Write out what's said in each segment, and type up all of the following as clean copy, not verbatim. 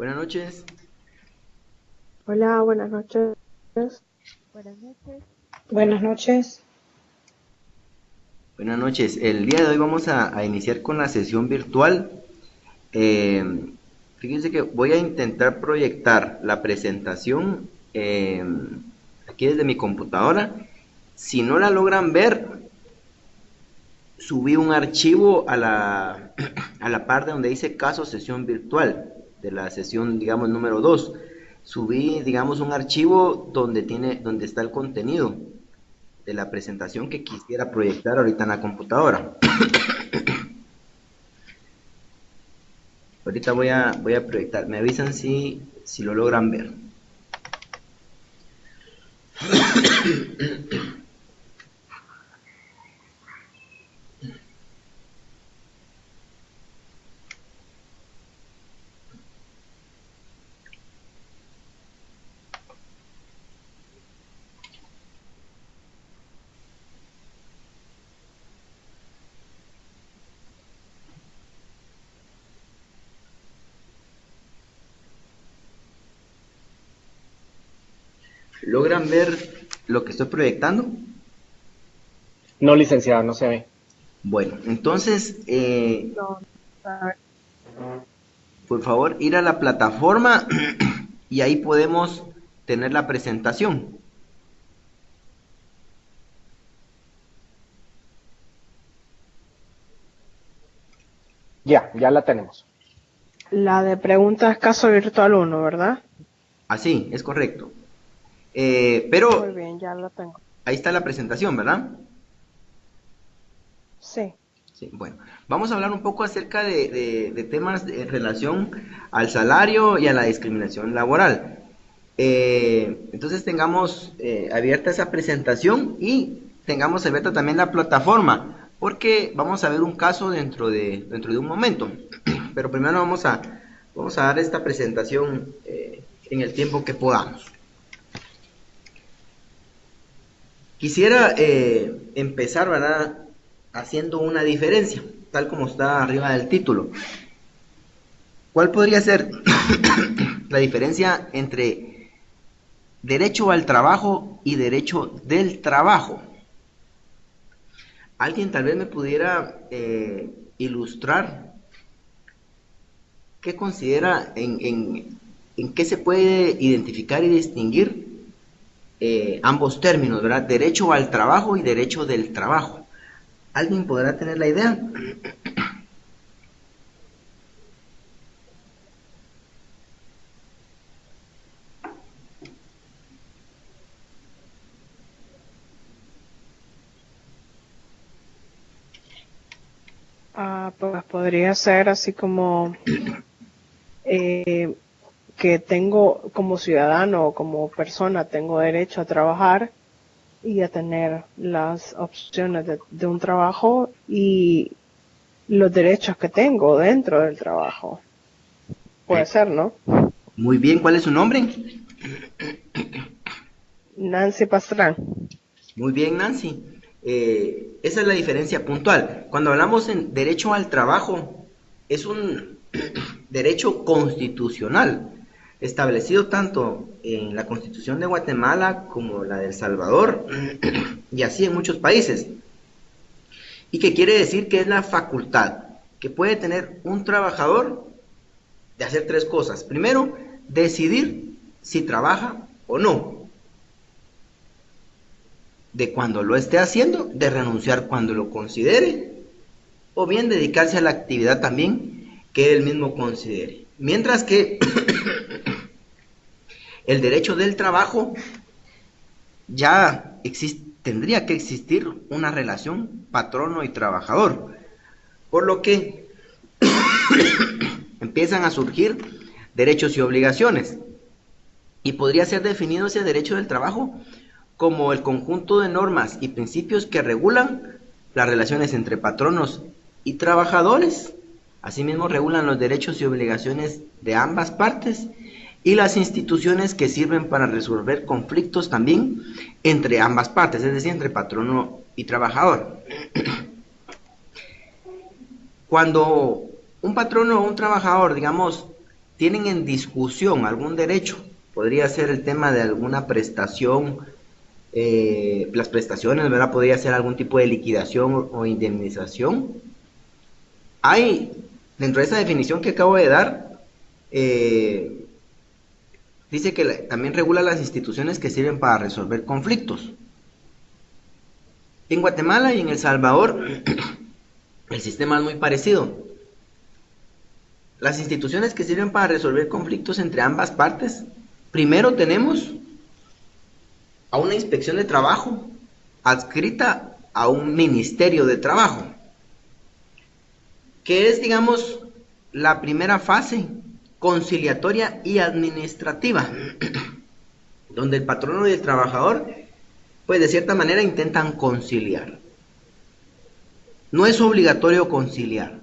Buenas noches. Hola, buenas noches. Buenas noches. Buenas noches. Buenas noches. El día de hoy vamos a iniciar con la sesión virtual. Eh, Fíjense que voy a intentar proyectar la presentación aquí desde mi computadora. Si no la logran ver, subí un archivo a a la parte donde dice caso sesión virtual de la sesión, digamos, número 2. Subí, digamos, un archivo donde está el contenido de la presentación que quisiera proyectar ahorita en la computadora. Ahorita voy a proyectar. Me avisan si lo logran ver. ¿Logran ver lo que estoy proyectando? No, licenciada, no se ve. Bueno, entonces, No, a por favor, ir a la plataforma y ahí podemos tener la presentación. Ya la tenemos. la de preguntas caso virtual uno, ¿verdad? Así, es correcto. Muy Pero bien, ya lo tengo. ahí está la presentación, ¿verdad? Sí. Sí, bueno, vamos a hablar un poco acerca de temas en relación al salario y a la discriminación laboral. Entonces tengamos abierta esa presentación y tengamos abierta también la plataforma, porque vamos a ver un caso dentro de un momento. Pero primero vamos a dar esta presentación en el tiempo que podamos. Quisiera empezar, ¿verdad? Haciendo una diferencia, tal como está arriba del título. ¿Cuál podría ser la diferencia entre derecho al trabajo y derecho del trabajo? ¿Alguien tal vez me pudiera ilustrar qué considera en qué se puede identificar y distinguir ambos términos, ¿verdad? Derecho al trabajo y derecho del trabajo. ¿Alguien podrá tener la idea? Pues podría ser así como que tengo como ciudadano o como persona tengo derecho a trabajar y a tener las opciones de un trabajo y los derechos que tengo dentro del trabajo. Puede Eh, ser, ¿no? Muy bien, ¿cuál es su nombre? Nancy Pastrán. Muy bien, Nancy. Esa es la diferencia puntual. Cuando hablamos en derecho al trabajo, es un derecho constitucional, establecido tanto en la Constitución de Guatemala como la de El Salvador, y así en muchos países. Y que quiere decir que es la facultad que puede tener un trabajador de hacer tres cosas. Primero, decidir si trabaja o no, de cuando lo esté haciendo, de renunciar cuando lo considere, o bien dedicarse a la actividad también que él mismo considere. Mientras que el derecho del trabajo ya tendría que existir una relación patrono y trabajador, por lo que empiezan a surgir derechos y obligaciones. Y podría ser definido ese derecho del trabajo como el conjunto de normas y principios que regulan las relaciones entre patronos y trabajadores. Asimismo, regulan los derechos y obligaciones de ambas partes y las instituciones que sirven para resolver conflictos también entre ambas partes, es decir, entre patrono y trabajador. Cuando un patrono o un trabajador, digamos, tienen en discusión algún derecho, podría ser el tema de alguna prestación, las prestaciones, ¿verdad? Podría ser algún tipo de liquidación o indemnización. Hay, dentro de esa definición que acabo de dar, dice que también regula las instituciones que sirven para resolver conflictos. En Guatemala y en El Salvador, el sistema es muy parecido. Las instituciones que sirven para resolver conflictos entre ambas partes, primero tenemos a una inspección de trabajo adscrita a un ministerio de trabajo, que es, digamos, la primera fase conciliatoria y administrativa, donde el patrono y el trabajador, pues de cierta manera intentan conciliar. No es obligatorio conciliar,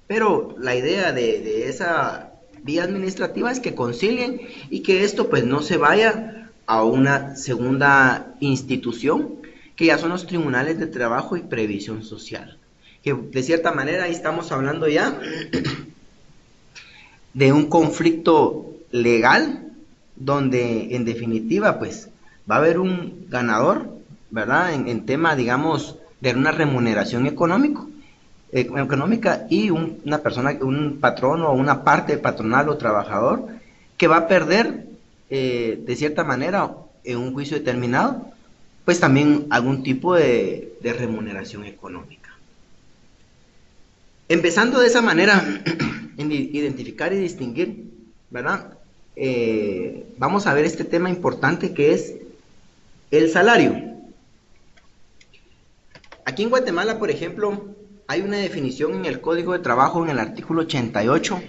pero la idea de esa vía administrativa es que concilien y que esto pues no se vaya a una segunda institución, que ya son los tribunales de trabajo y previsión social, que de cierta manera ahí estamos hablando ya de un conflicto legal, donde en definitiva pues va a haber un ganador, ¿verdad? En tema, digamos, de una remuneración económica y una persona, un patrono o una parte patronal o trabajador que va a perder de cierta manera en un juicio determinado, pues también algún tipo de remuneración económica. Empezando de esa manera, en identificar y distinguir, ¿verdad? Vamos a ver este tema importante que es el salario. Aquí en Guatemala, por ejemplo, hay una definición en el Código de Trabajo en el artículo 88,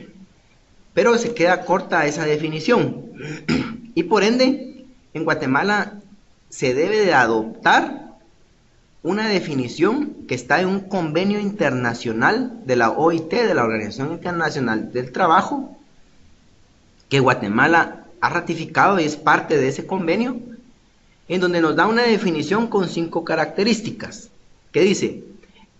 pero se queda corta esa definición. Y por ende, en Guatemala se debe de adoptar una definición que está en un convenio internacional de la OIT, de la Organización Internacional del Trabajo, que Guatemala ha ratificado y es parte de ese convenio, en donde nos da una definición con 5 características, que dice: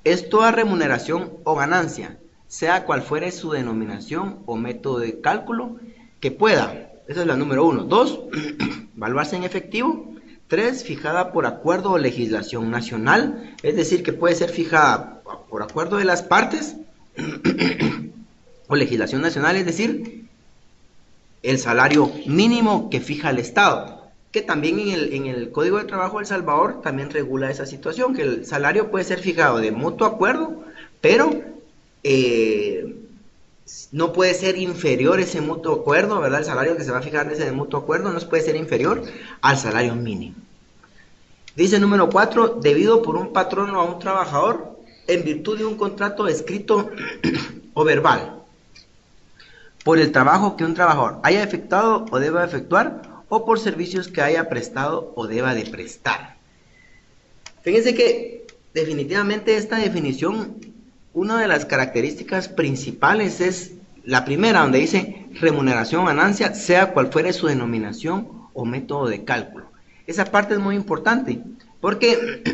es toda remuneración o ganancia, sea cual fuere su denominación o método de cálculo, que pueda, esa es la número 1, 2, evaluarse en efectivo, 3, fijada por acuerdo o legislación nacional, es decir, que puede ser fijada por acuerdo de las partes o legislación nacional, es decir, el salario mínimo que fija el Estado, que también en el Código de Trabajo de El Salvador también regula esa situación, que el salario puede ser fijado de mutuo acuerdo, pero no puede ser inferior ese mutuo acuerdo, ¿verdad? El salario que se va a fijar de ese mutuo acuerdo no puede ser inferior al salario mínimo. Dice número 4, debido por un patrono a un trabajador en virtud de un contrato escrito o verbal, por el trabajo que un trabajador haya efectuado o deba efectuar, o por servicios que haya prestado o deba de prestar. Fíjense que definitivamente esta definición, una de las características principales es la primera, donde dice remuneración o ganancia, sea cual fuere su denominación o método de cálculo. Esa parte es muy importante, porque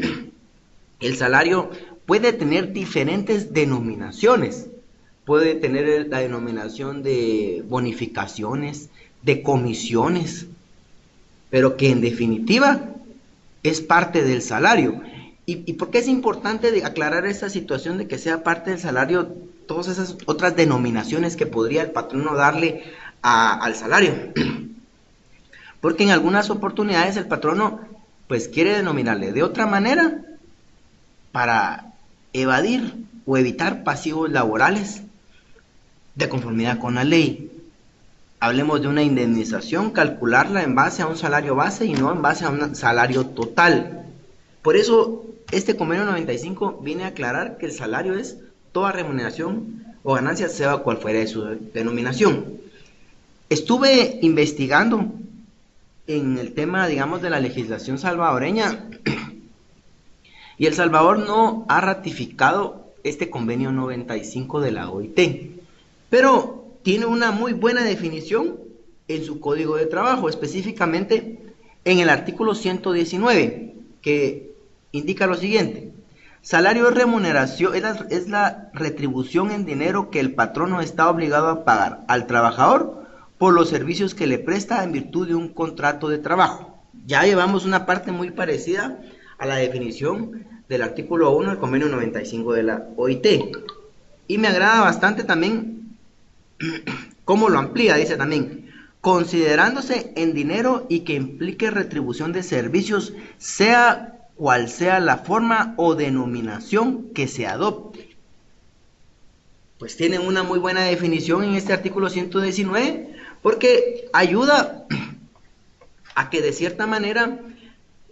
el salario puede tener diferentes denominaciones. Puede tener la denominación de bonificaciones, de comisiones, pero que en definitiva es parte del salario. ¿Y por qué es importante aclarar esta situación de que sea parte del salario todas esas otras denominaciones que podría el patrono darle al salario? Porque en algunas oportunidades el patrono pues quiere denominarle de otra manera para evadir o evitar pasivos laborales de conformidad con la ley. Hablemos de una indemnización, calcularla en base a un salario base y no en base a un salario total. Por eso este convenio 95 viene a aclarar que el salario es toda remuneración o ganancia, sea cual fuera su denominación. Estuve investigando en el tema, digamos, de la legislación salvadoreña, y El Salvador no ha ratificado este convenio 95 de la OIT, pero tiene una muy buena definición en su Código de Trabajo, específicamente en el artículo 119, que indica lo siguiente: salario es remuneración, es la retribución en dinero que el patrono está obligado a pagar al trabajador por los servicios que le presta en virtud de un contrato de trabajo. Ya llevamos una parte muy parecida a la definición del artículo 1 del convenio 95 de la OIT. Y me agrada bastante también cómo lo amplía, dice también, considerándose en dinero y que implique retribución de servicios, sea cual sea la forma o denominación que se adopte. Pues tienen una muy buena definición en este artículo 119, porque ayuda a que de cierta manera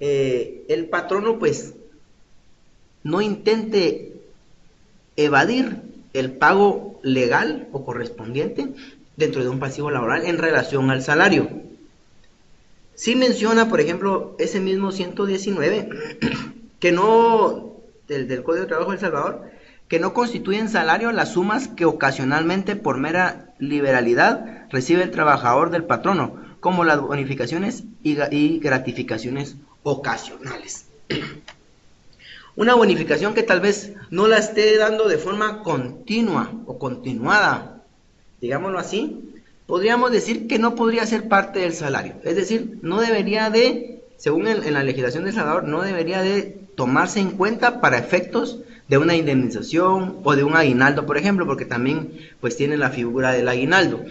el patrono pues no intente evadir el pago legal o correspondiente dentro de un pasivo laboral en relación al salario. Sí menciona, por ejemplo, ese mismo 119, que no, del Código de Trabajo de El Salvador, que no constituyen salario las sumas que ocasionalmente por mera liberalidad recibe el trabajador del patrono, como las bonificaciones y gratificaciones ocasionales. Una bonificación que tal vez no la esté dando de forma continua o continuada, digámoslo así, podríamos decir que no podría ser parte del salario. Es decir, no debería de, según en la legislación de El Salvador, no debería de tomarse en cuenta para efectos de una indemnización o de un aguinaldo, por ejemplo, porque también pues tiene la figura del aguinaldo.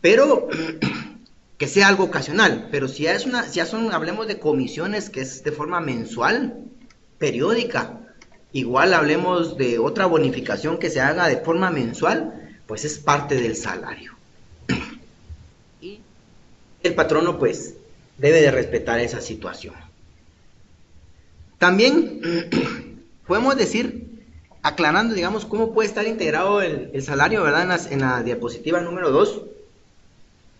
Pero que sea algo ocasional, pero si ya son, hablemos de comisiones, que es de forma mensual, periódica, igual hablemos de otra bonificación que se haga de forma mensual, pues es parte del salario. Y el patrono pues debe de respetar esa situación. También podemos decir, aclarando, digamos, cómo puede estar integrado el salario, ¿verdad? En la diapositiva número 2.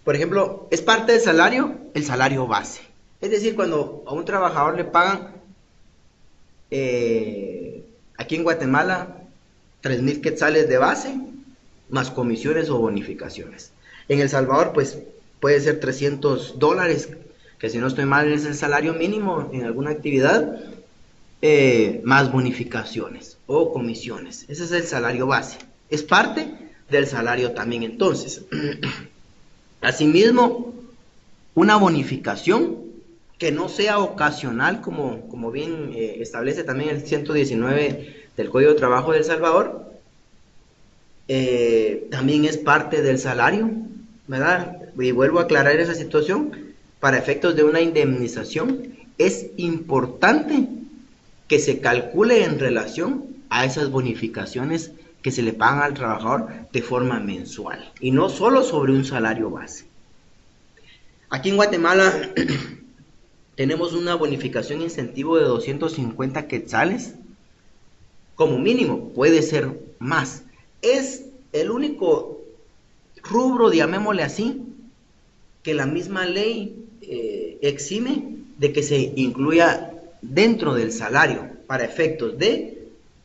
Por ejemplo, es parte del salario el salario base. Es decir, cuando a un trabajador le pagan aquí en Guatemala 3,000 quetzales de base, más comisiones o bonificaciones. En El Salvador, pues puede ser $300, que si no estoy mal es el salario mínimo en alguna actividad, más bonificaciones o comisiones. Ese es el salario base. Es parte del salario también entonces. Asimismo, una bonificación que no sea ocasional, como bien establece también el 119 del Código de Trabajo de El Salvador, también es parte del salario, ¿verdad? Y vuelvo a aclarar esa situación, para efectos de una indemnización, es importante que se calcule en relación a esas bonificaciones que se le pagan al trabajador de forma mensual, y no solo sobre un salario base. Aquí en Guatemala tenemos una bonificación incentivo de 250 quetzales, como mínimo, puede ser más. Es el único rubro, llamémosle así, que la misma ley exime de que se incluya dentro del salario para efectos de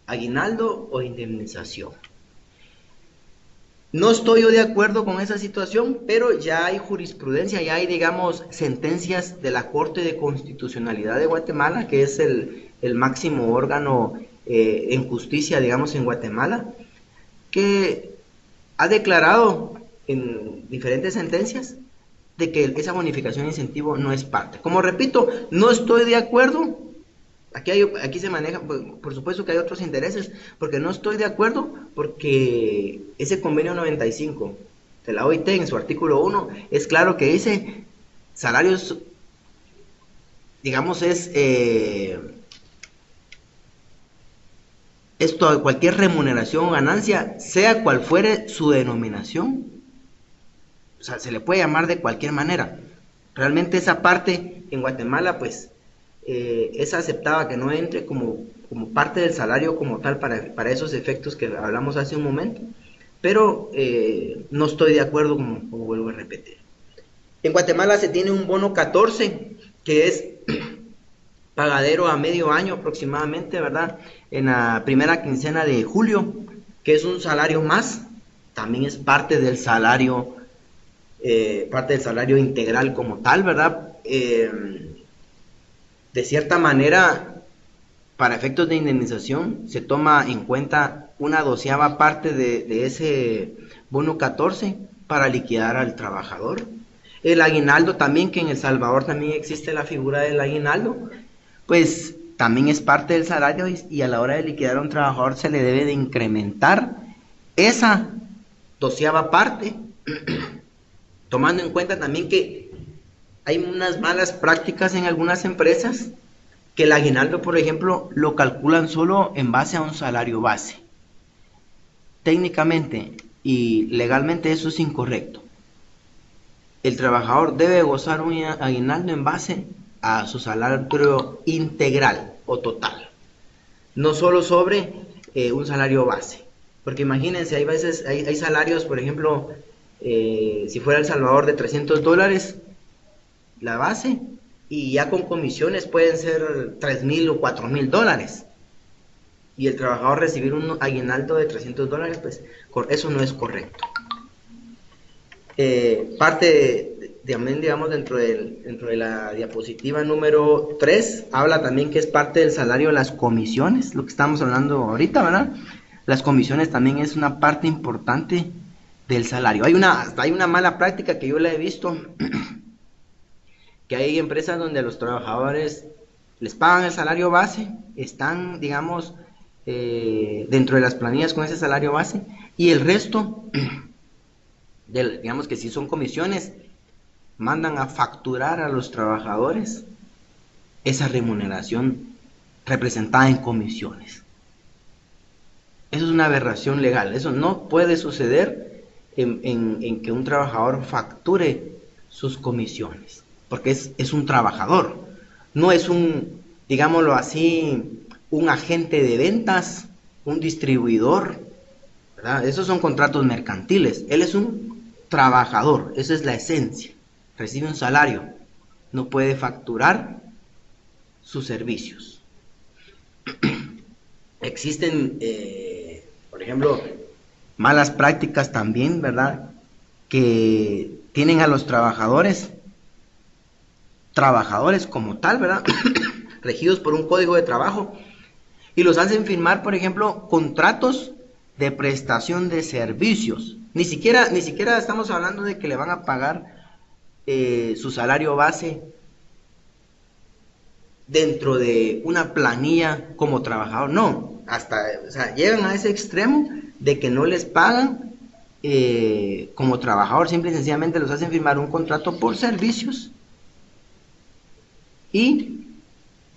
aguinaldo o indemnización. No estoy yo de acuerdo con esa situación, pero ya hay jurisprudencia, ya hay, digamos, sentencias de la Corte de Constitucionalidad de Guatemala, que es el máximo órgano en justicia, digamos, en Guatemala, que ha declarado en diferentes sentencias de que esa bonificación incentivo no es parte. Como repito, no estoy de acuerdo. Aquí se maneja, por supuesto que hay otros intereses, porque no estoy de acuerdo, porque ese convenio 95 de la OIT en su artículo 1 es claro que dice salarios, digamos, esto, cualquier remuneración o ganancia, sea cual fuere su denominación, o sea, se le puede llamar de cualquier manera. Realmente esa parte en Guatemala, pues, es aceptada que no entre como parte del salario como tal para esos efectos que hablamos hace un momento, pero no estoy de acuerdo, como vuelvo a repetir. En Guatemala se tiene un bono 14, que es pagadero a medio año aproximadamente, ¿verdad? En la primera quincena de julio, que es un salario más, también es parte del salario integral como tal, ¿verdad? De cierta manera, para efectos de indemnización, se toma en cuenta una 12ª parte de ese bono 14, para liquidar al trabajador. El aguinaldo también, que en El Salvador también existe la figura del aguinaldo, pues también es parte del salario y a la hora de liquidar a un trabajador se le debe de incrementar esa 12ª parte, tomando en cuenta también que hay unas malas prácticas en algunas empresas que el aguinaldo, por ejemplo, lo calculan solo en base a un salario base. Técnicamente y legalmente eso es incorrecto. El trabajador debe gozar un aguinaldo en base a su salario integral o total, no solo sobre un salario base. Porque imagínense, hay veces, hay salarios, por ejemplo, si fuera El Salvador de $300 la base, y ya con comisiones pueden ser $3,000 o $4,000. Y el trabajador recibir un aguinaldo de $300, pues eso no es correcto. Parte también, digamos, dentro de la diapositiva número 3, habla también que es parte del salario las comisiones, lo que estamos hablando ahorita, ¿verdad? Las comisiones también es una parte importante del salario. Hay una mala práctica que yo la he visto, que hay empresas donde a los trabajadores les pagan el salario base, están, digamos, dentro de las planillas con ese salario base, y el resto digamos que si son comisiones, mandan a facturar a los trabajadores esa remuneración representada en comisiones. Eso es una aberración legal. Eso no puede suceder en que un trabajador facture sus comisiones, porque es un trabajador, no es un, digámoslo así, un agente de ventas, un distribuidor, ¿verdad? Esos son contratos mercantiles. Él es un trabajador, esa es la esencia. Recibe un salario, no puede facturar sus servicios. Existen, por ejemplo, malas prácticas también, ¿verdad? Que tienen a los trabajadores como tal, ¿verdad? Regidos por un código de trabajo, y los hacen firmar, por ejemplo, contratos de prestación de servicios. Ni siquiera estamos hablando de que le van a pagar su salario base dentro de una planilla como trabajador, no, o sea, llegan a ese extremo de que no les pagan como trabajador, simple y sencillamente los hacen firmar un contrato por servicios y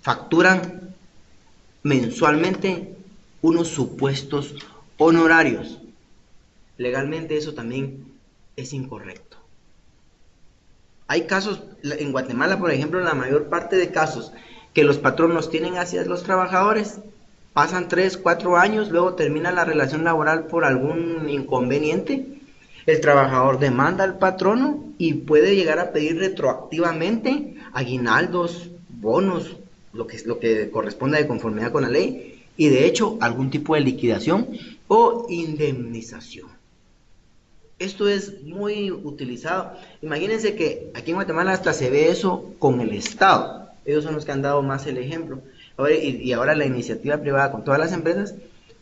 facturan mensualmente unos supuestos honorarios. Legalmente eso también es incorrecto. Hay casos, en Guatemala, por ejemplo, la mayor parte de casos que los patronos tienen hacia los trabajadores, pasan 3, 4 años, luego termina la relación laboral por algún inconveniente, el trabajador demanda al patrono y puede llegar a pedir retroactivamente aguinaldos, bonos, lo que corresponda de conformidad con la ley, y de hecho algún tipo de liquidación o indemnización. Esto es muy utilizado. Imagínense que aquí en Guatemala hasta se ve eso con el Estado. Ellos son los que han dado más el ejemplo. Y ahora la iniciativa privada con todas las empresas,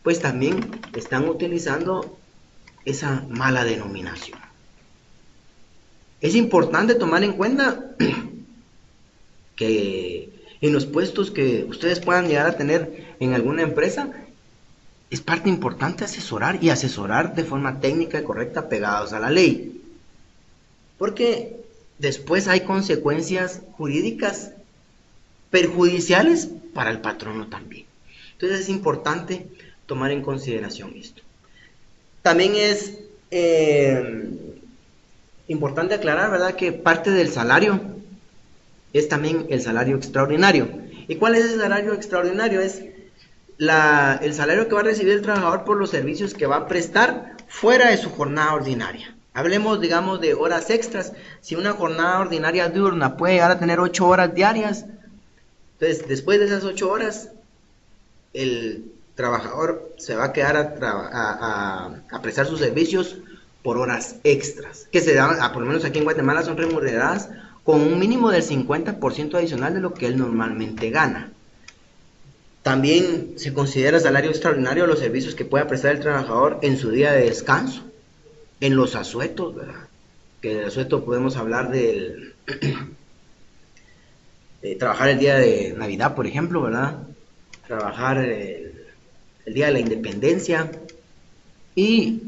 pues también están utilizando esa mala denominación. Es importante tomar en cuenta que en los puestos que ustedes puedan llegar a tener en alguna empresa, es parte importante asesorar de forma técnica y correcta, pegados a la ley, porque después hay consecuencias jurídicas perjudiciales para el patrono también. Entonces es importante tomar en consideración esto. También es importante aclarar, ¿verdad?, que parte del salario es también el salario extraordinario. ¿Y cuál es ese salario extraordinario? Es el salario que va a recibir el trabajador por los servicios que va a prestar fuera de su jornada ordinaria. Hablemos, digamos, de horas extras. Si una jornada ordinaria diurna puede llegar a tener 8 horas diarias, entonces después de esas 8 horas, el trabajador se va a quedar a prestar sus servicios por horas extras, que se dan, por lo menos aquí en Guatemala, son remuneradas con un mínimo del 50% adicional de lo que él normalmente gana. También se considera salario extraordinario los servicios que pueda prestar el trabajador en su día de descanso. en los asuetos, ¿verdad? Que del asueto podemos hablar de trabajar el día de Navidad, por ejemplo, ¿verdad? Trabajar el día de la independencia y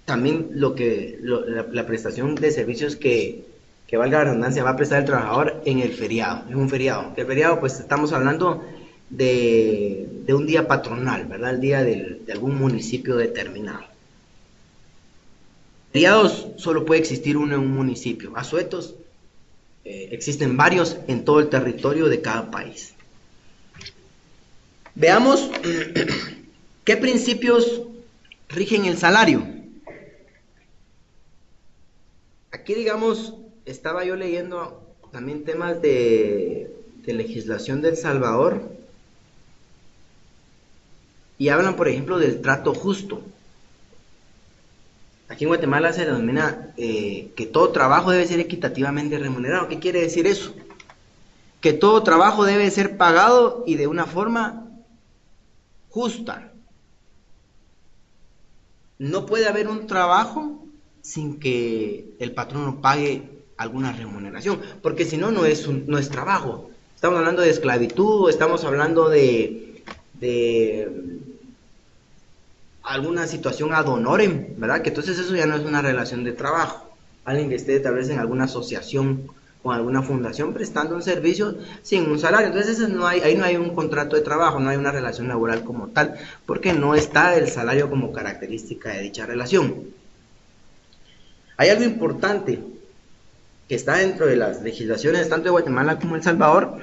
también la prestación de servicios que valga la redundancia va a prestar el trabajador en el feriado, en un feriado. El feriado, pues estamos hablando de un día patronal, ¿verdad? El día de algún municipio determinado. Feriados solo puede existir uno en un municipio. Asuetos existen varios en todo el territorio de cada país. Veamos qué principios rigen el salario. Aquí, digamos, estaba yo leyendo también temas de legislación de El Salvador y hablan, por ejemplo, del trato justo. Aquí en Guatemala se denomina que todo trabajo debe ser equitativamente remunerado. ¿Qué quiere decir eso? Que todo trabajo debe ser pagado y de una forma justa. No puede haber un trabajo sin que el patrono pague alguna remuneración, porque si no, no es trabajo. Estamos hablando de esclavitud, estamos hablando de alguna situación ad honorem, ¿verdad? Que entonces eso ya no es una relación de trabajo. Alguien que esté tal vez en alguna asociación o alguna fundación prestando un servicio sin un salario. Entonces ahí no hay un contrato de trabajo, no hay una relación laboral como tal, porque no está el salario como característica de dicha relación. Hay algo importante que está dentro de las legislaciones tanto de Guatemala como El Salvador,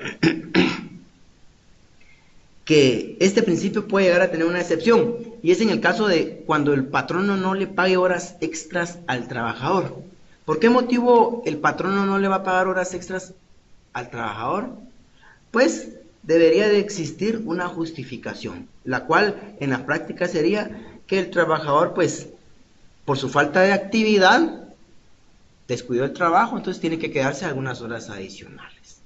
que este principio puede llegar a tener una excepción, y es en el caso de cuando el patrono no le pague horas extras al trabajador. ¿Por qué motivo el patrono no le va a pagar horas extras al trabajador? Pues debería de existir una justificación, la cual en la práctica sería que el trabajador, pues, por su falta de actividad, descuidó el trabajo, entonces tiene que quedarse algunas horas adicionales.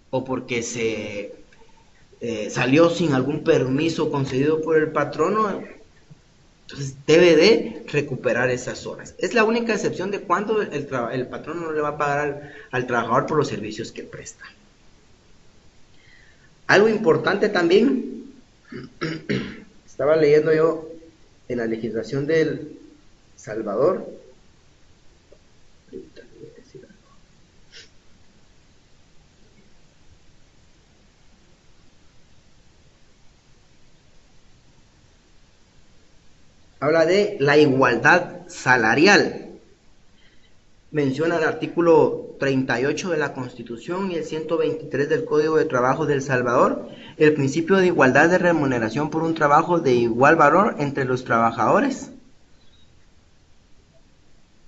O porque se salió sin algún permiso concedido por el patrono, entonces debe de recuperar esas horas. Es la única excepción de cuando el patrono no le va a pagar al trabajador por los servicios que presta. Algo importante también, estaba leyendo yo en la legislación del Salvador, habla de la igualdad salarial. Menciona el artículo 38 de la Constitución y el 123 del Código de Trabajo de El Salvador, el principio de igualdad de remuneración por un trabajo de igual valor entre los trabajadores.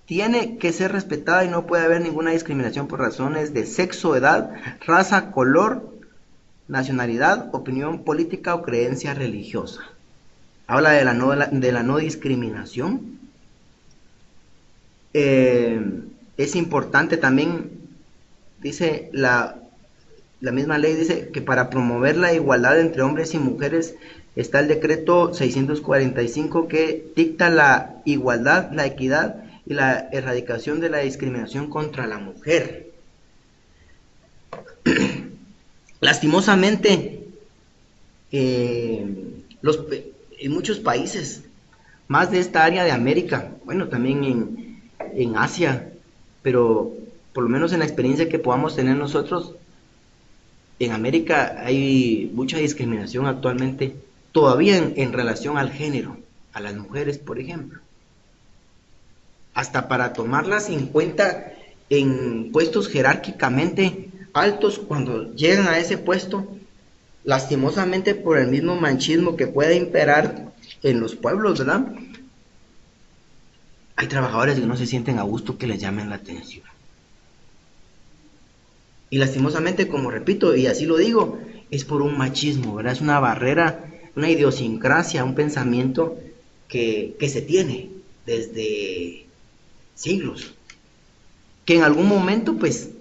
Tiene que ser respetada y no puede haber ninguna discriminación por razones de sexo, edad, raza, color, nacionalidad, opinión política o creencia religiosa. Habla de la no discriminación. Es importante también, dice la misma ley, dice que para promover la igualdad entre hombres y mujeres está el decreto 645 que dicta la igualdad, la equidad y la erradicación de la discriminación contra la mujer. Lastimosamente, en muchos países, más de esta área de América, bueno, también en Asia, pero por lo menos en la experiencia que podamos tener nosotros, en América hay mucha discriminación actualmente, todavía en relación al género, a las mujeres, por ejemplo. Hasta para tomarlas en cuenta en puestos jerárquicamente altos, cuando llegan a ese puesto, lastimosamente por el mismo machismo que puede imperar en los pueblos, ¿verdad? Hay trabajadores que no se sienten a gusto que les llamen la atención. Y lastimosamente, como repito, y así lo digo, es por un machismo, ¿verdad? Es una barrera, una idiosincrasia, un pensamiento que se tiene desde siglos. Que en algún momento, pues,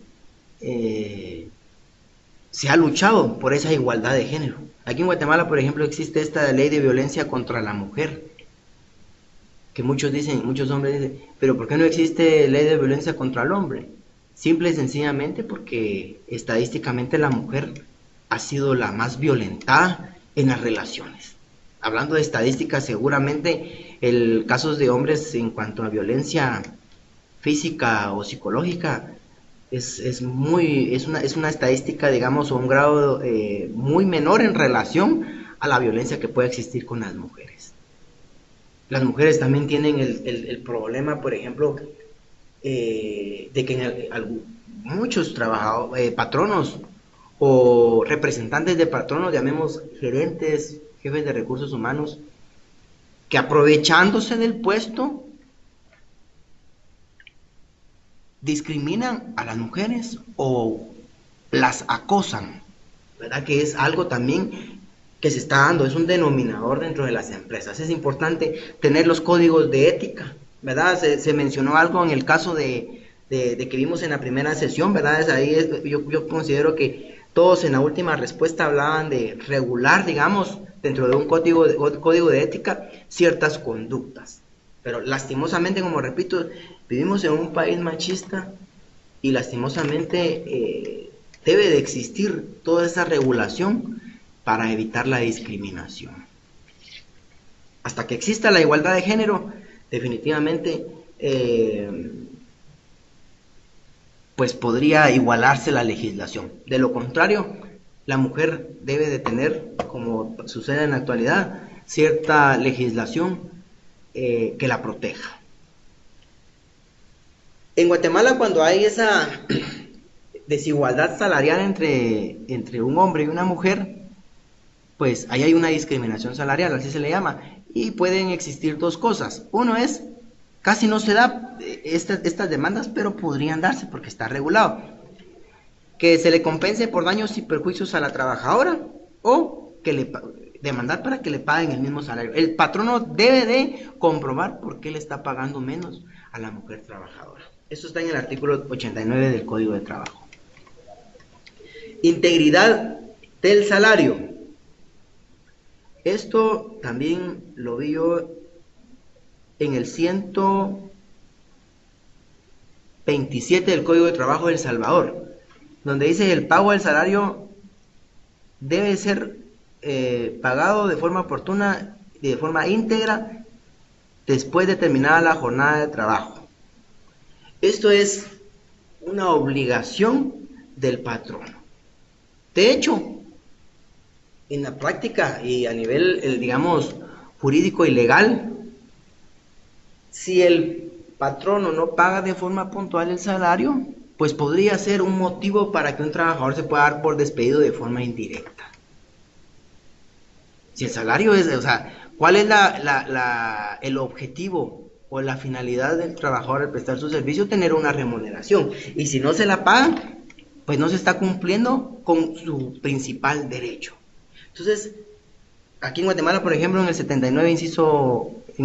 se ha luchado por esa igualdad de género. Aquí en Guatemala, por ejemplo, existe esta ley de violencia contra la mujer, que muchos dicen, muchos hombres dicen, pero ¿por qué no existe ley de violencia contra el hombre? Simple y sencillamente porque estadísticamente la mujer ha sido la más violentada en las relaciones. Hablando de estadísticas, seguramente el casos de hombres en cuanto a violencia física o psicológica es una estadística, digamos, o un grado muy menor en relación a la violencia que puede existir con las mujeres. Las mujeres también tienen el problema, por ejemplo, de que muchos patronos o representantes de patronos, llamemos gerentes, jefes de recursos humanos, que aprovechándose del puesto discriminan a las mujeres o las acosan, ¿verdad? Que es algo también que se está dando, es un denominador dentro de las empresas. Es importante tener los códigos de ética, ¿verdad? Se mencionó algo en el caso de que vimos en la primera sesión, ¿verdad? Yo considero que todos en la última respuesta hablaban de regular, digamos, dentro de un código de ética, ciertas conductas. Pero lastimosamente, como repito, vivimos en un país machista y lastimosamente debe de existir toda esa regulación para evitar la discriminación. Hasta que exista la igualdad de género, definitivamente pues podría igualarse la legislación. De lo contrario, la mujer debe de tener, como sucede en la actualidad, cierta legislación que la proteja. En Guatemala, cuando hay esa desigualdad salarial entre un hombre y una mujer, pues ahí hay una discriminación salarial, así se le llama, y pueden existir dos cosas. Uno es, casi no se da estas demandas, pero podrían darse porque está regulado, que se le compense por daños y perjuicios a la trabajadora o que demandar para que le paguen el mismo salario. El patrono debe de comprobar por qué le está pagando menos a la mujer trabajadora. Eso está en el artículo 89 del Código de Trabajo. Integridad del salario. Esto también lo vi yo en el 127 del Código de Trabajo de El Salvador, donde dice el pago del salario debe ser pagado de forma oportuna y de forma íntegra después de terminada la jornada de trabajo. Esto es una obligación del patrono. De hecho, en la práctica y a nivel, digamos, jurídico y legal, si el patrono no paga de forma puntual el salario, pues podría ser un motivo para que un trabajador se pueda dar por despedido de forma indirecta. Si el salario es, o sea, ¿cuál es el objetivo o la finalidad del trabajador al prestar su servicio? Tener una remuneración. Y si no se la pagan, pues no se está cumpliendo con su principal derecho. Entonces, aquí en Guatemala, por ejemplo, en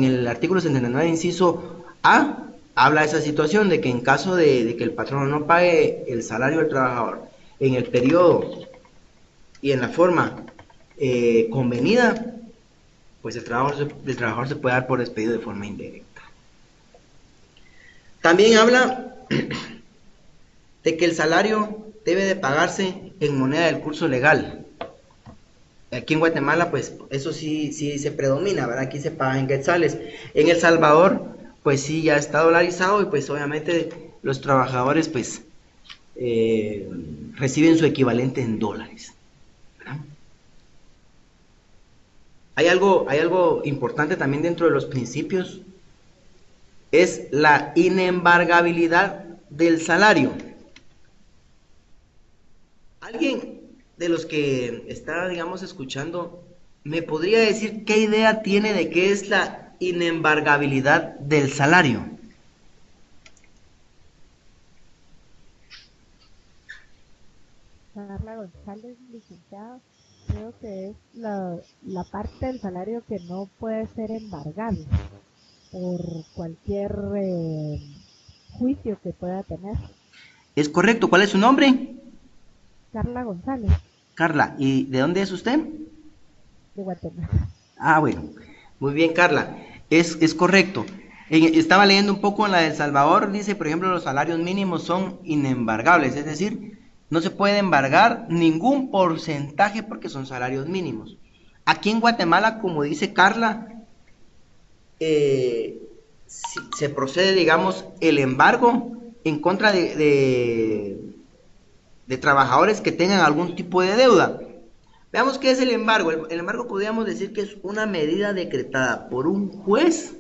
el artículo 79, inciso A, habla de esa situación de que en caso de que el patrono no pague el salario del trabajador en el periodo y en la forma convenida, pues el trabajador se puede dar por despedido de forma indirecta. También habla de que el salario debe de pagarse en moneda del curso legal. Aquí en Guatemala, pues eso sí se predomina, ¿verdad? Aquí se paga en quetzales. En El Salvador, pues sí ya está dolarizado y pues obviamente los trabajadores pues reciben su equivalente en dólares, ¿verdad? Hay algo importante también dentro de los principios, es la inembargabilidad del salario. ¿Alguien de los que está, digamos, escuchando, me podría decir qué idea tiene de qué es la inembargabilidad del salario? Carla González, licenciada, creo que es la parte del salario que no puede ser embargable por cualquier juicio que pueda tener. Es correcto. ¿Cuál es su nombre? Carla González, Carla. ¿Y de dónde es usted? de Guatemala. Ah, bueno. Muy bien, Carla. Es correcto. Estaba leyendo un poco en la de El Salvador, dice, por ejemplo, los salarios mínimos son inembargables, es decir, no se puede embargar ningún porcentaje porque son salarios mínimos. Aquí en Guatemala, como dice Carla, se procede, digamos, el embargo en contra de trabajadores que tengan algún tipo de deuda. Veamos qué es el embargo. El embargo podríamos decir que es una medida decretada por un juez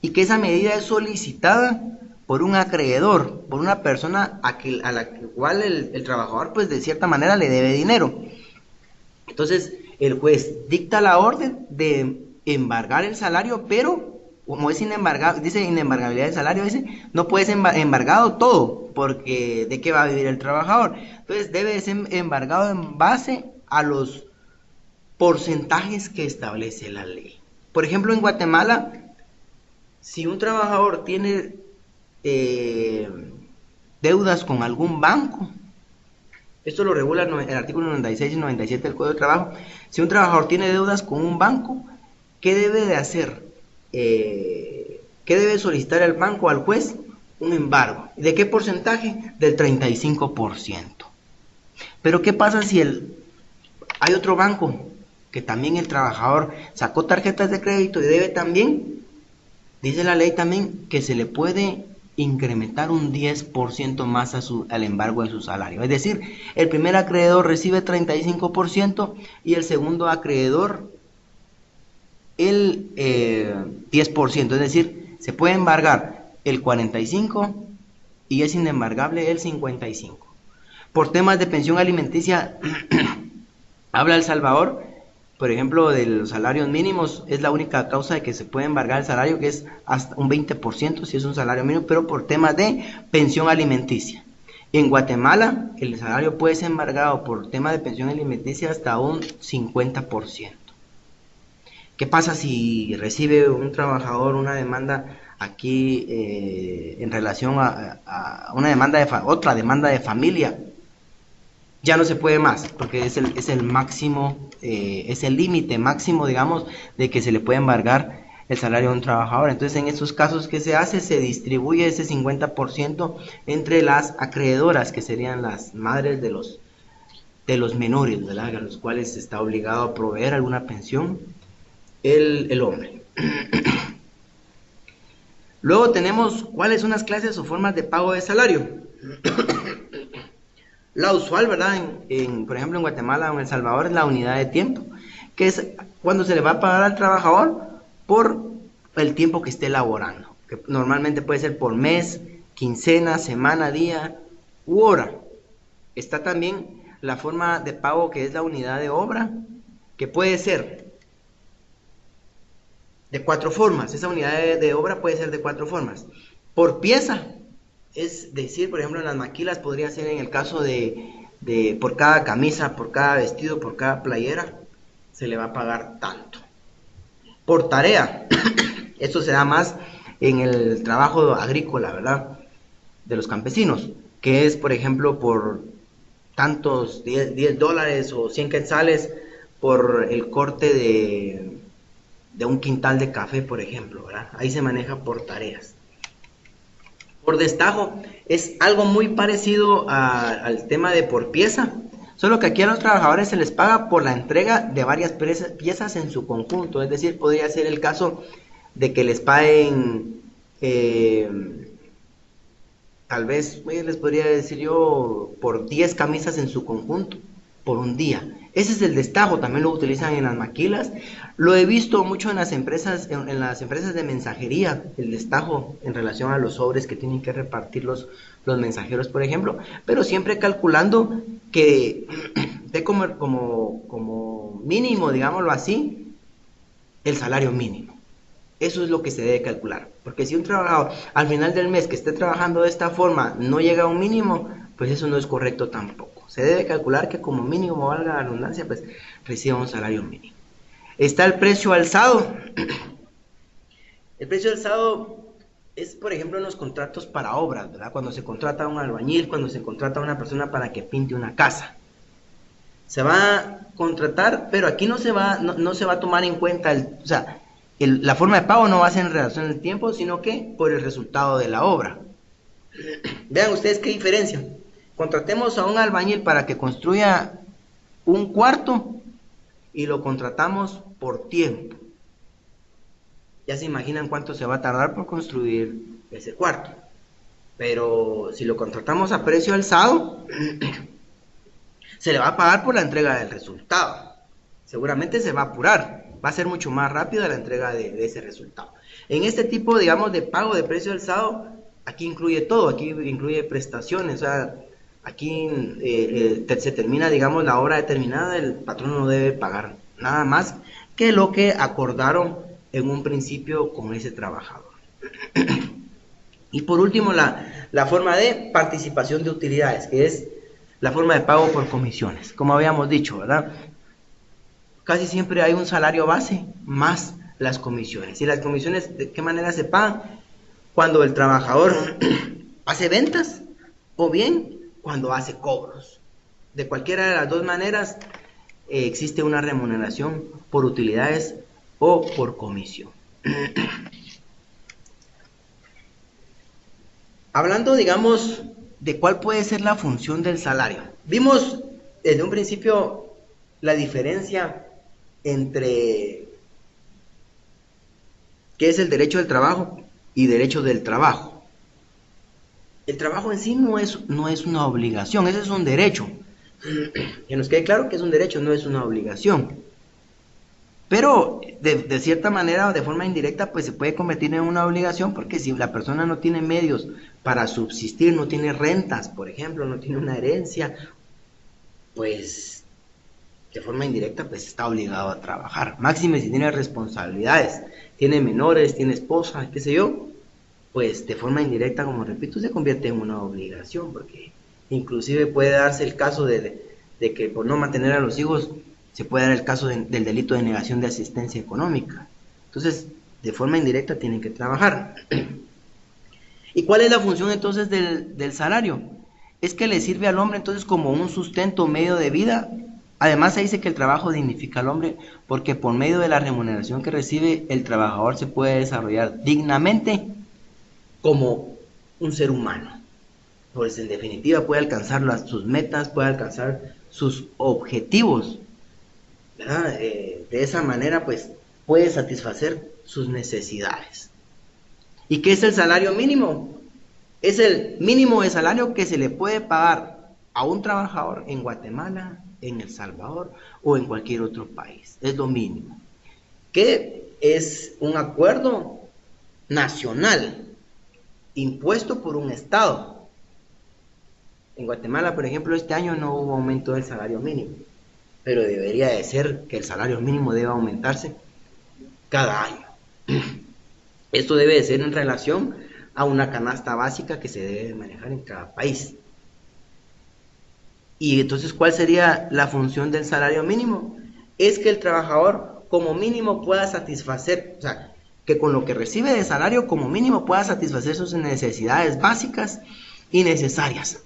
y que esa medida es solicitada por un acreedor, por una persona a la cual el trabajador pues de cierta manera le debe dinero. Entonces el juez dicta la orden de embargar el salario, pero como es inembargable, dice inembargabilidad del salario, dice no puede ser embargado todo, porque ¿de qué va a vivir el trabajador? Entonces debe ser embargado en base a los porcentajes que establece la ley. Por ejemplo, en Guatemala, si un trabajador tiene deudas con algún banco, esto lo regula el artículo 96 y 97 del Código de Trabajo. Si un trabajador tiene deudas con un banco, ¿qué debe de hacer? ¿Qué debe solicitar el banco al juez? Un embargo. ¿De qué porcentaje? Del 35%. Pero ¿qué pasa si hay otro banco que también el trabajador sacó tarjetas de crédito y debe también? Dice la ley también que se le puede incrementar un 10% más al embargo de su salario. Es decir, el primer acreedor recibe 35% y el segundo acreedor el 10%. Es decir, se puede embargar el 45% y es inembargable el 55%. Por temas de pensión alimenticia, habla El Salvador, por ejemplo, de los salarios mínimos, es la única causa de que se puede embargar el salario, que es hasta un 20% si es un salario mínimo, pero por temas de pensión alimenticia. En Guatemala, el salario puede ser embargado por tema de pensión alimenticia hasta un 50%. ¿Qué pasa si recibe un trabajador una demanda aquí en relación a una demanda otra demanda de familia? Ya no se puede más, porque es el máximo, es el límite máximo, digamos, de que se le puede embargar el salario de un trabajador. Entonces, en estos casos, ¿qué se hace? Se distribuye ese 50% entre las acreedoras, que serían las madres de los menores, ¿verdad? A los cuales está obligado a proveer alguna pensión el hombre. Luego tenemos cuáles son las clases o formas de pago de salario. La usual, ¿verdad? Por ejemplo, en Guatemala o en El Salvador es la unidad de tiempo, que es cuando se le va a pagar al trabajador por el tiempo que esté laborando, que normalmente puede ser por mes, quincena, semana, día u hora. Está también la forma de pago que es la unidad de obra, que puede ser de 4 formas. Esa unidad de obra puede ser de 4 formas. Por pieza, es decir, por ejemplo, en las maquilas podría ser en el caso de por cada camisa, por cada vestido, por cada playera, se le va a pagar tanto. Por tarea, esto se da más en el trabajo agrícola, ¿verdad? De los campesinos, que es, por ejemplo, por tantos $10 o 100 quetzales por el corte de un quintal de café, por ejemplo, ¿verdad? Ahí se maneja por tareas. Por destajo es algo muy parecido al tema de por pieza, solo que aquí a los trabajadores se les paga por la entrega de varias piezas en su conjunto. Es decir, podría ser el caso de que les paguen, tal vez les podría decir yo, por 10 camisas en su conjunto, por un día. Ese es el destajo, también lo utilizan en las maquilas. Lo he visto mucho en las empresas de mensajería, el destajo en relación a los sobres que tienen que repartir los mensajeros, por ejemplo, pero siempre calculando que de como mínimo, digámoslo así, el salario mínimo. Eso es lo que se debe calcular, porque si un trabajador al final del mes que esté trabajando de esta forma no llega a un mínimo, pues eso no es correcto tampoco. Se debe calcular que como mínimo, valga la redundancia, pues reciba un salario mínimo. Está el precio alzado. El precio alzado es, por ejemplo, en los contratos para obras, ¿verdad? Cuando se contrata a un albañil, cuando se contrata a una persona para que pinte una casa. Se va a contratar, pero aquí no se va a tomar en cuenta, o sea, la forma de pago no va a ser en relación al tiempo, sino que por el resultado de la obra. Vean ustedes qué diferencia. Contratemos a un albañil para que construya un cuarto y lo contratamos por tiempo. Ya se imaginan cuánto se va a tardar por construir ese cuarto. Pero si lo contratamos a precio alzado, se le va a pagar por la entrega del resultado. Seguramente se va a apurar, va a ser mucho más rápida la entrega de ese resultado. En este tipo, digamos, de pago de precio alzado, aquí incluye todo, aquí incluye prestaciones, o sea, aquí se termina, digamos, la obra determinada, el patrón no debe pagar nada más que lo que acordaron en un principio con ese trabajador. Y por último, la forma de participación de utilidades, que es la forma de pago por comisiones, como habíamos dicho, ¿verdad? Casi siempre hay un salario base más las comisiones. ¿Y las comisiones de qué manera se pagan? Cuando el trabajador hace ventas o bien cuando hace cobros. De cualquiera de las dos maneras existe una remuneración por utilidades o por comisión. Hablando, digamos, de cuál puede ser la función del salario. Vimos desde un principio la diferencia entre qué es el derecho del trabajo y derecho del trabajo. El trabajo en sí no es una obligación, ese es un derecho. Que nos quede claro que es un derecho, no es una obligación. Pero de cierta manera o de forma indirecta pues se puede convertir en una obligación, porque si la persona no tiene medios para subsistir, no tiene rentas, por ejemplo, no tiene una herencia, pues de forma indirecta pues está obligado a trabajar. Máxime si tiene responsabilidades, tiene menores, tiene esposa, qué sé yo, pues de forma indirecta, como repito, se convierte en una obligación, porque inclusive puede darse el caso de que por no mantener a los hijos se puede dar el caso del delito de negación de asistencia económica. Entonces, de forma indirecta tienen que trabajar. ¿Y cuál es la función entonces del salario? Es que le sirve al hombre entonces como un sustento, medio de vida. Además se dice que el trabajo dignifica al hombre porque por medio de la remuneración que recibe el trabajador se puede desarrollar dignamente como un ser humano. Pues en definitiva puede alcanzar sus metas, puede alcanzar sus objetivos, ¿verdad? De esa manera pues puede satisfacer sus necesidades. ¿Y qué es el salario mínimo? Es el mínimo de salario que se le puede pagar a un trabajador en Guatemala, en El Salvador o en cualquier otro país. Es lo mínimo. Que es un acuerdo nacional impuesto por un estado. En Guatemala, por ejemplo, este año no hubo aumento del salario mínimo, pero debería de ser que el salario mínimo debe aumentarse cada año. Esto debe de ser en relación a una canasta básica que se debe manejar en cada país. Y entonces, ¿cuál sería la función del salario mínimo? Es que el trabajador como mínimo pueda satisfacer, o sea, que con lo que recibe de salario como mínimo pueda satisfacer sus necesidades básicas y necesarias.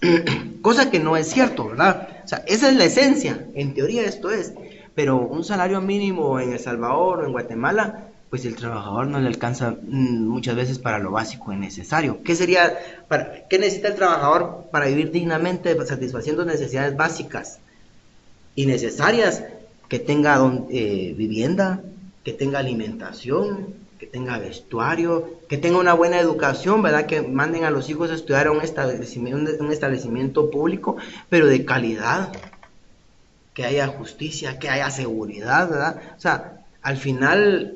Cosa que no es cierto, ¿verdad? O sea, esa es la esencia, en teoría esto es, pero un salario mínimo en El Salvador o en Guatemala, pues el trabajador no le alcanza muchas veces para lo básico y necesario. ¿Qué necesita el trabajador para vivir dignamente, satisfaciendo necesidades básicas y necesarias? Que tenga vivienda, que tenga alimentación, que tenga vestuario, que tenga una buena educación, ¿verdad? Que manden a los hijos a estudiar a un establecimiento público, pero de calidad, que haya justicia, que haya seguridad, ¿verdad? O sea, al final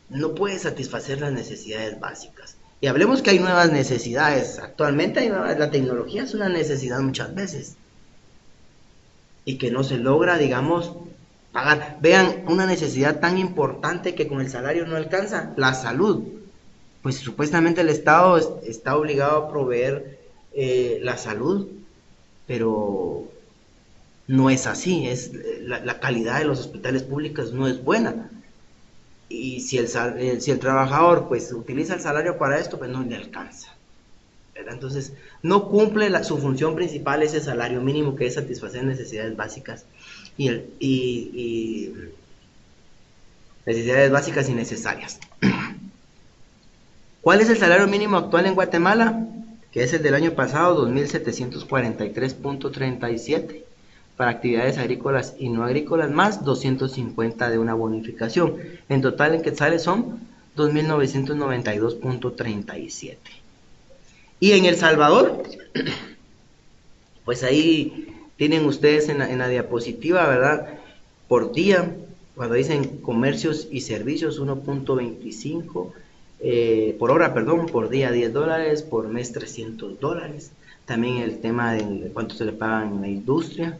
no puede satisfacer las necesidades básicas. Y hablemos que hay nuevas necesidades. Actualmente la tecnología es una necesidad muchas veces. Y que no se logra, digamos, pagar. Vean, una necesidad tan importante que con el salario no alcanza, la salud. Pues supuestamente el Estado está obligado a proveer la salud, pero no es así. La calidad de los hospitales públicos no es buena. Y si el trabajador pues utiliza el salario para esto, pues no le alcanza, ¿verdad? Entonces no cumple su función principal, ese salario mínimo, que es satisfacer necesidades básicas y Necesidades básicas y necesarias. ¿Cuál es el salario mínimo actual en Guatemala? Que es el del año pasado, 2.743.37 para actividades agrícolas y no agrícolas, más 250 de una bonificación. En total en quetzales son 2.992.37. Y en El Salvador, pues ahí tienen ustedes en la diapositiva, ¿verdad? Por día, cuando dicen comercios y servicios, 1.25 por hora, perdón, por día $10, por mes $300. También el tema de cuánto se le pagan en la industria,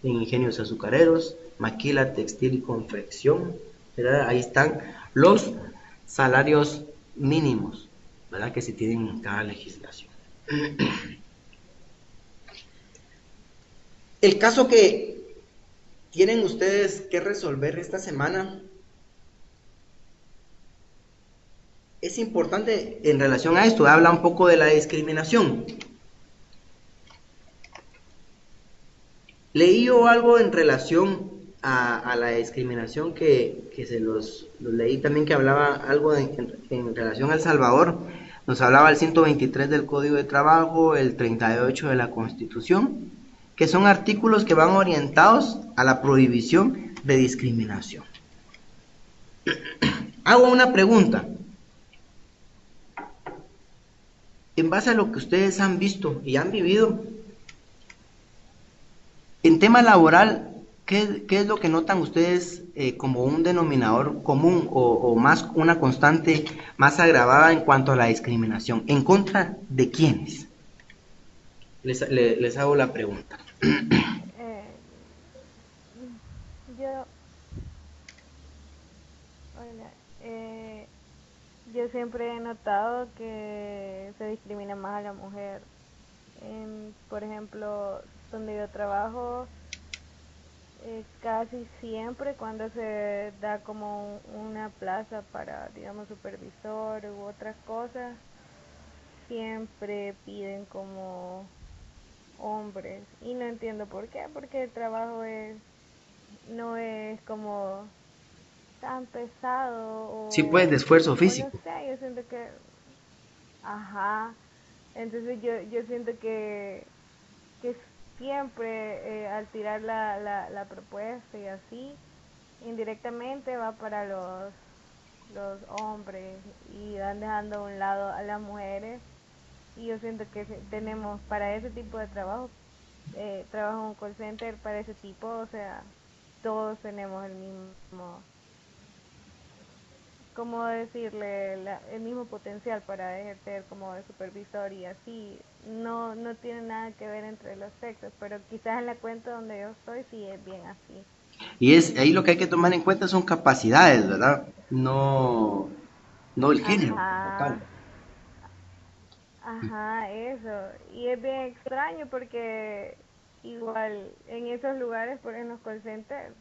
en ingenios azucareros, maquila, textil y confección, ¿verdad? Ahí están los salarios mínimos, ¿verdad? Que se tienen en cada legislación. El caso que tienen ustedes que resolver esta semana es importante en relación a esto. Habla un poco de la discriminación. Leí yo algo en relación a la discriminación que se los leí también, que hablaba algo en relación a El Salvador. Nos hablaba el 123 del Código de Trabajo, el 38 de la Constitución, que son artículos que van orientados a la prohibición de discriminación. Hago una pregunta. En base a lo que ustedes han visto y han vivido, en tema laboral, ¿qué es lo que notan ustedes como un denominador común o más una constante más agravada en cuanto a la discriminación? ¿En contra de quiénes? Les hago la pregunta. Yo, yo siempre he notado que se discrimina más a la mujer. Por ejemplo, donde yo trabajo, casi siempre cuando se da como una plaza para, digamos, supervisor u otras cosas, siempre piden como hombres. Y no entiendo por qué, porque el trabajo no es como tan pesado Sí, pues, de esfuerzo o físico. no sé, yo siento que, ajá, entonces yo siento que siempre al tirar la propuesta y así, indirectamente va para los hombres y van dejando a un lado a las mujeres. Y yo siento que tenemos para ese tipo de trabajo en un call center para ese tipo, o sea, todos tenemos el mismo, ¿cómo decirle? El mismo potencial para ejercer como de supervisor y así. No tiene nada que ver entre los sexos, pero quizás en la cuenta donde yo estoy sí es bien así. Y ahí lo que hay que tomar en cuenta son capacidades, ¿verdad? No el género como Ajá, tal. ajá, eso. Y es bien extraño porque igual en esos lugares, por en los call centers,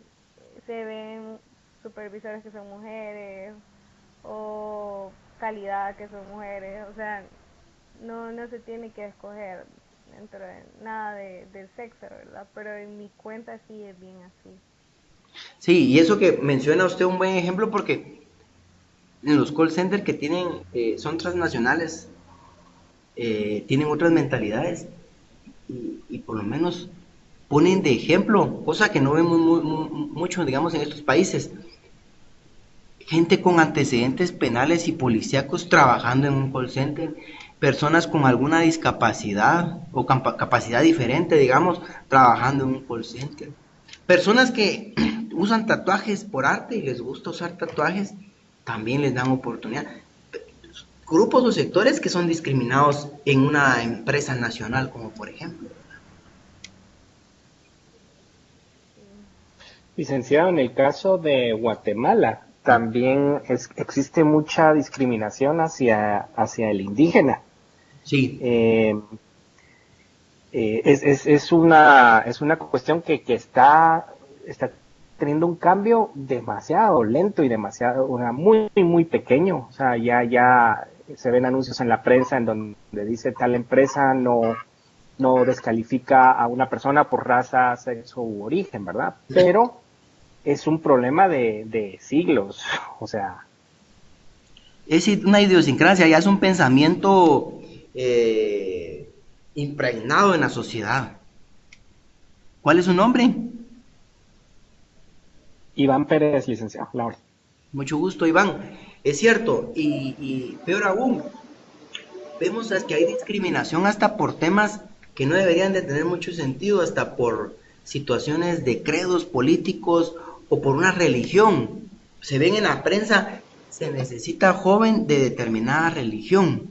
se ven supervisores que son mujeres o calidad que son mujeres, o sea, no se tiene que escoger dentro de nada del sexo, ¿verdad? Pero en mi cuenta sí es bien así. Sí, y eso que menciona usted un buen ejemplo porque en los call centers que son transnacionales, tienen otras mentalidades y por lo menos ponen de ejemplo, cosa que no vemos mucho, digamos, en estos países. Gente con antecedentes penales y policíacos trabajando en un call center, personas con alguna discapacidad o capacidad diferente, digamos, trabajando en un call center. Personas que usan tatuajes por arte y les gusta usar tatuajes, también les dan oportunidad. Grupos o sectores que son discriminados en una empresa nacional, como por ejemplo. Licenciado, en el caso de Guatemala, también existe mucha discriminación hacia el indígena. Sí, Es una cuestión que está teniendo un cambio demasiado lento y muy, muy pequeño. O sea, ya se ven anuncios en la prensa en donde dice tal empresa no descalifica a una persona por raza, sexo u origen, ¿verdad? Pero es un problema de siglos, o sea. Es una idiosincrasia, ya es un pensamiento impregnado en la sociedad. ¿Cuál es su nombre? Iván Pérez, licenciado, la orden. Mucho gusto, Iván. Es cierto, y peor aún, vemos que hay discriminación hasta por temas que no deberían de tener mucho sentido, hasta por situaciones de credos políticos o por una religión. Se ven en la prensa, se necesita joven de determinada religión.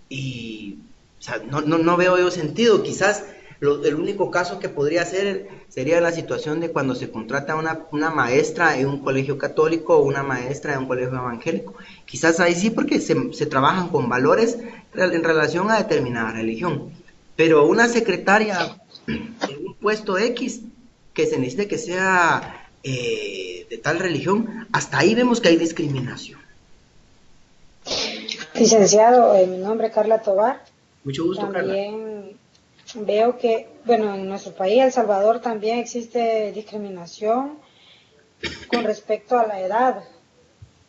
Y o sea, no veo yo sentido. Quizás el único caso que podría ser sería la situación de cuando se contrata una maestra en un colegio católico o una maestra en un colegio evangélico. Quizás ahí sí, porque se trabajan con valores en relación a determinada religión. Pero una secretaria en un puesto X que se necesite que sea de tal religión, hasta ahí vemos que hay discriminación. Licenciado, mi nombre es Carla Tobar. Mucho gusto, Carla. También veo que, bueno, en nuestro país, El Salvador, también existe discriminación con respecto a la edad.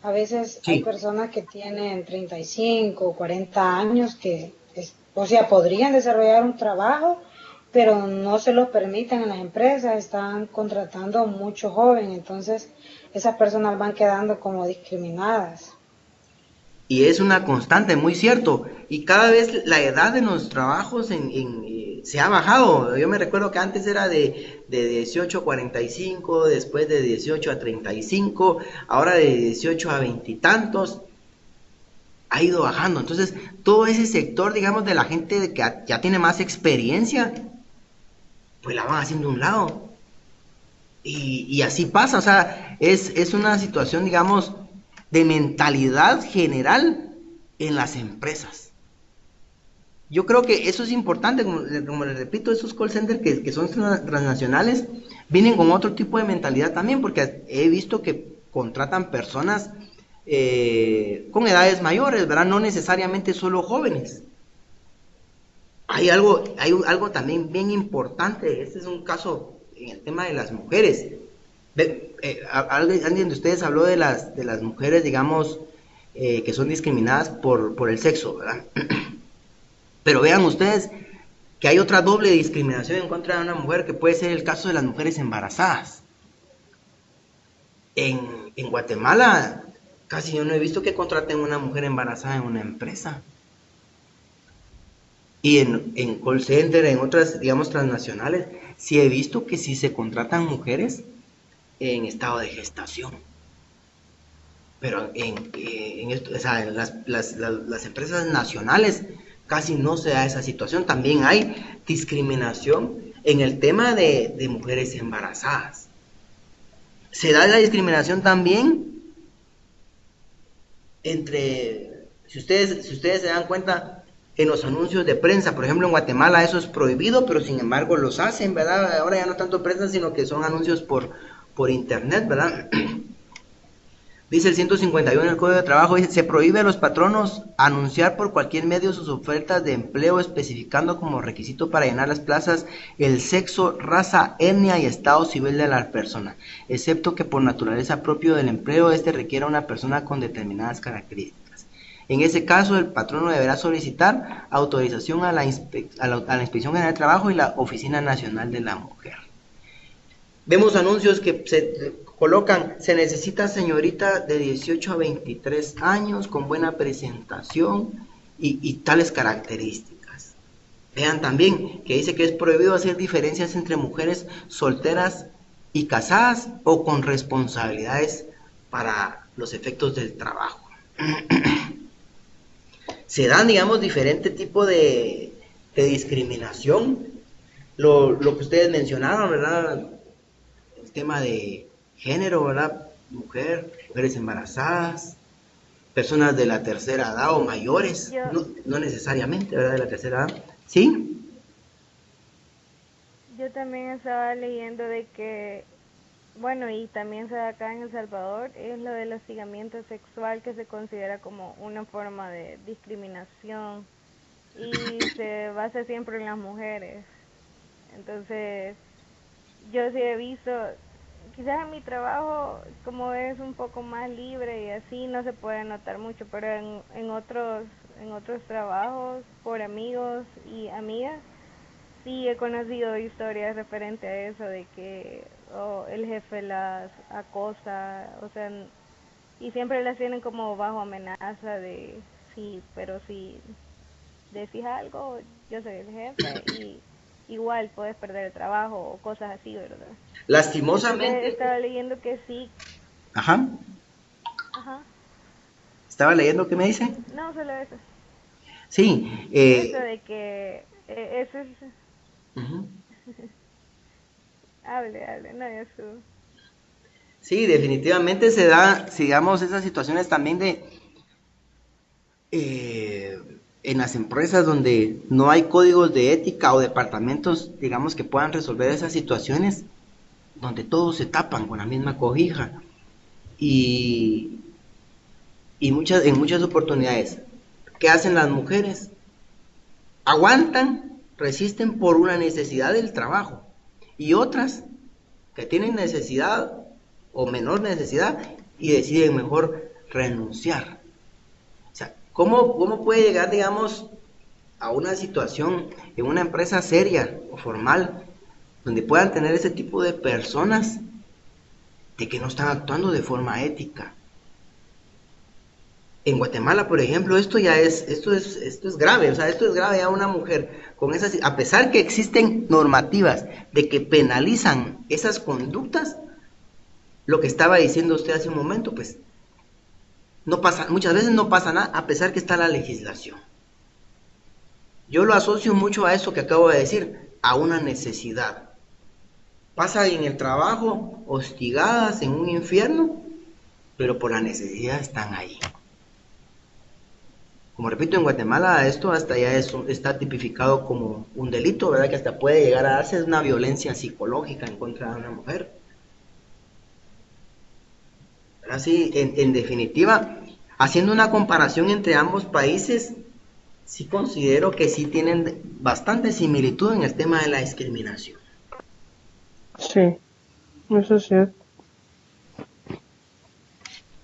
A veces Sí. hay personas que tienen 35 o 40 años que, o sea, podrían desarrollar un trabajo, pero no se los permiten en las empresas, están contratando mucho joven, entonces esas personas van quedando como discriminadas. Y es una constante, muy cierto. Y cada vez la edad de los trabajos se ha bajado. Yo me recuerdo que antes era de 18 a 45, después de 18 a 35, ahora de 18 a 20 y tantos. Ha ido bajando. Entonces, todo ese sector, digamos, de la gente que ya tiene más experiencia, pues la van haciendo a un lado. Y así pasa, o sea, es una situación, digamos, de mentalidad general en las empresas. Yo creo que eso es importante, como les repito, esos call centers que son transnacionales vienen con otro tipo de mentalidad también, porque he visto que contratan personas con edades mayores, ¿verdad? No necesariamente solo jóvenes. Hay algo también bien importante, este es un caso en el tema de las mujeres. Alguien de ustedes habló de las mujeres, digamos, que son discriminadas por el sexo, ¿verdad? Pero vean ustedes que hay otra doble discriminación en contra de una mujer, que puede ser el caso de las mujeres embarazadas. En Guatemala, casi yo no he visto que contraten una mujer embarazada en una empresa. Y en call center, en otras, digamos, transnacionales, sí he visto que sí se contratan mujeres en estado de gestación. Pero o sea, en las empresas nacionales casi no se da esa situación. También hay discriminación en el tema de mujeres embarazadas. Se da la discriminación también entre, si ustedes se dan cuenta, en los anuncios de prensa. Por ejemplo, en Guatemala eso es prohibido, pero sin embargo los hacen, ¿verdad? Ahora ya no tanto prensa, sino que son anuncios por internet, ¿verdad? Dice el 151 del Código de Trabajo, dice, se prohíbe a los patronos anunciar por cualquier medio sus ofertas de empleo, especificando como requisito para llenar las plazas el sexo, raza, etnia y estado civil de la persona, excepto que por naturaleza propio del empleo este requiera una persona con determinadas características. En ese caso, el patrono deberá solicitar autorización a la Inspección General de Trabajo y la Oficina Nacional de la Mujer. Vemos anuncios que se colocan, se necesita señorita de 18 a 23 años, con buena presentación y tales características. Vean también que dice que es prohibido hacer diferencias entre mujeres solteras y casadas o con responsabilidades para los efectos del trabajo. Se dan, digamos, diferentes tipos de discriminación. Lo que ustedes mencionaron, ¿verdad? El tema de género, ¿verdad? Mujeres embarazadas, personas de la tercera edad o mayores, no necesariamente, ¿verdad? De la tercera edad. ¿Sí? Yo también estaba leyendo de que, bueno, y también se da acá en El Salvador, es lo del hostigamiento sexual, que se considera como una forma de discriminación y se basa siempre en las mujeres. Entonces, yo sí he visto quizás en mi trabajo, como es un poco más libre y así, no se puede notar mucho, pero en otros trabajos, por amigos y amigas, sí he conocido historias referente a eso, de que el jefe las acosa, o sea, y siempre las tienen como bajo amenaza de, sí, pero si decís algo, yo soy el jefe y igual puedes perder el trabajo o cosas así, ¿verdad? Entonces Lastimosamente, estaba leyendo que sí, ajá, ajá, estaba leyendo, ¿qué me dice? no solo eso, Sí, eso de que eso es, ujú. hable, no, yo su, Sí, definitivamente se da, digamos, esas situaciones también de en las empresas donde no hay códigos de ética o departamentos, digamos, que puedan resolver esas situaciones, donde todos se tapan con la misma cobija y, en muchas oportunidades, ¿qué hacen las mujeres? Aguantan, resisten por una necesidad del trabajo y otras que tienen necesidad o menor necesidad y deciden mejor renunciar. O sea, ¿cómo puede llegar, digamos, a una situación en una empresa seria o formal donde puedan tener ese tipo de personas de que no están actuando de forma ética? En Guatemala, por ejemplo, esto es grave, o sea, esto es grave a una mujer con esas, a pesar que existen normativas de que penalizan esas conductas, lo que estaba diciendo usted hace un momento, pues no pasa, muchas veces no pasa nada a pesar que está la legislación. Yo lo asocio mucho a eso que acabo de decir, a una necesidad. Pasan en el trabajo hostigadas en un infierno, pero por la necesidad están ahí. Como repito, en Guatemala esto hasta ya está tipificado como un delito, ¿verdad? Que hasta puede llegar a darse una violencia psicológica en contra de una mujer. Así, en definitiva, haciendo una comparación entre ambos países, sí considero que sí tienen bastante similitud en el tema de la discriminación. Sí, eso sí.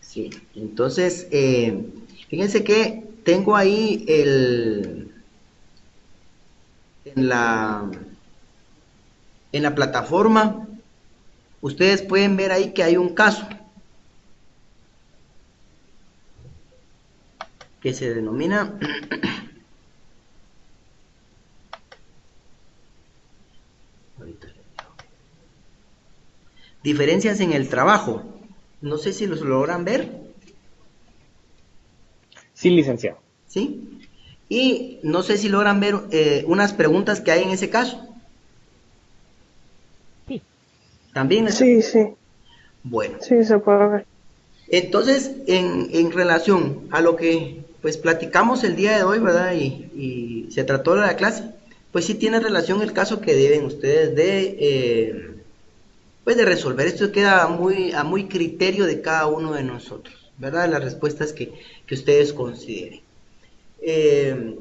Sí, entonces, fíjense que tengo ahí en la, en la plataforma, ustedes pueden ver ahí que hay un caso que se denomina diferencias en el trabajo. No sé si los logran ver, Sí, licenciado. ¿sí? Y no sé si logran ver unas preguntas que hay en ese caso. Sí, También está. Sí, sí, Bueno, sí, se puede ver. entonces en relación a lo que pues platicamos el día de hoy, ¿verdad? Y se trató de la clase, pues sí tiene relación el caso que deben ustedes pues de resolver. Esto queda a muy criterio de cada uno de nosotros, ¿verdad? Las respuestas que ustedes consideren. Eh,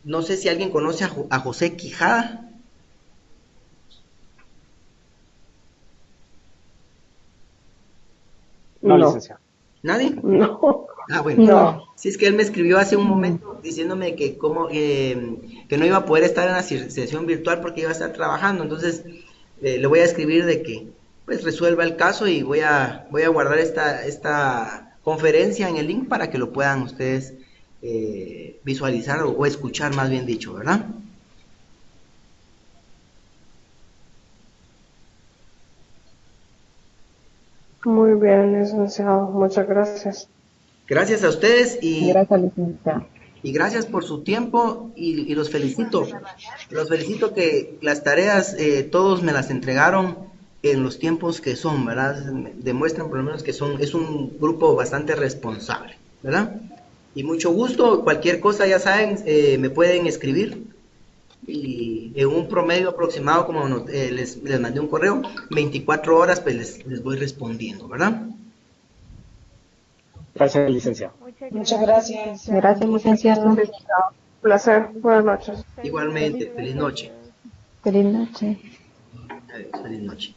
no sé si alguien conoce a José Quijada. No, No, licenciado. ¿Nadie? no, Ah, bueno. no. Si es que él me escribió hace un no. momento diciéndome que que no iba a poder estar en la sesión virtual porque iba a estar trabajando. Entonces le voy a escribir de que pues resuelva el caso y voy a guardar esta conferencia en el link para que lo puedan ustedes visualizar o escuchar, más bien dicho, ¿verdad? Muy bien, licenciado. Muchas gracias. Gracias a ustedes Gracias, licenciada. y gracias por su tiempo y los felicito. Los felicito que las tareas todos me las entregaron en los tiempos que son, ¿verdad? Demuestran por lo menos que es un grupo bastante responsable, ¿verdad? Y mucho gusto, cualquier cosa ya saben, me pueden escribir y en un promedio aproximado, como les mandé un correo, 24 horas pues les voy respondiendo, ¿verdad? Gracias, licenciado. muchas Muchas gracias, gracias. licenciado. Gracias, licenciado. Placer. Buenas noches. Feliz Igualmente, noche, feliz noche. adiós. Feliz noche. Adiós, feliz noche.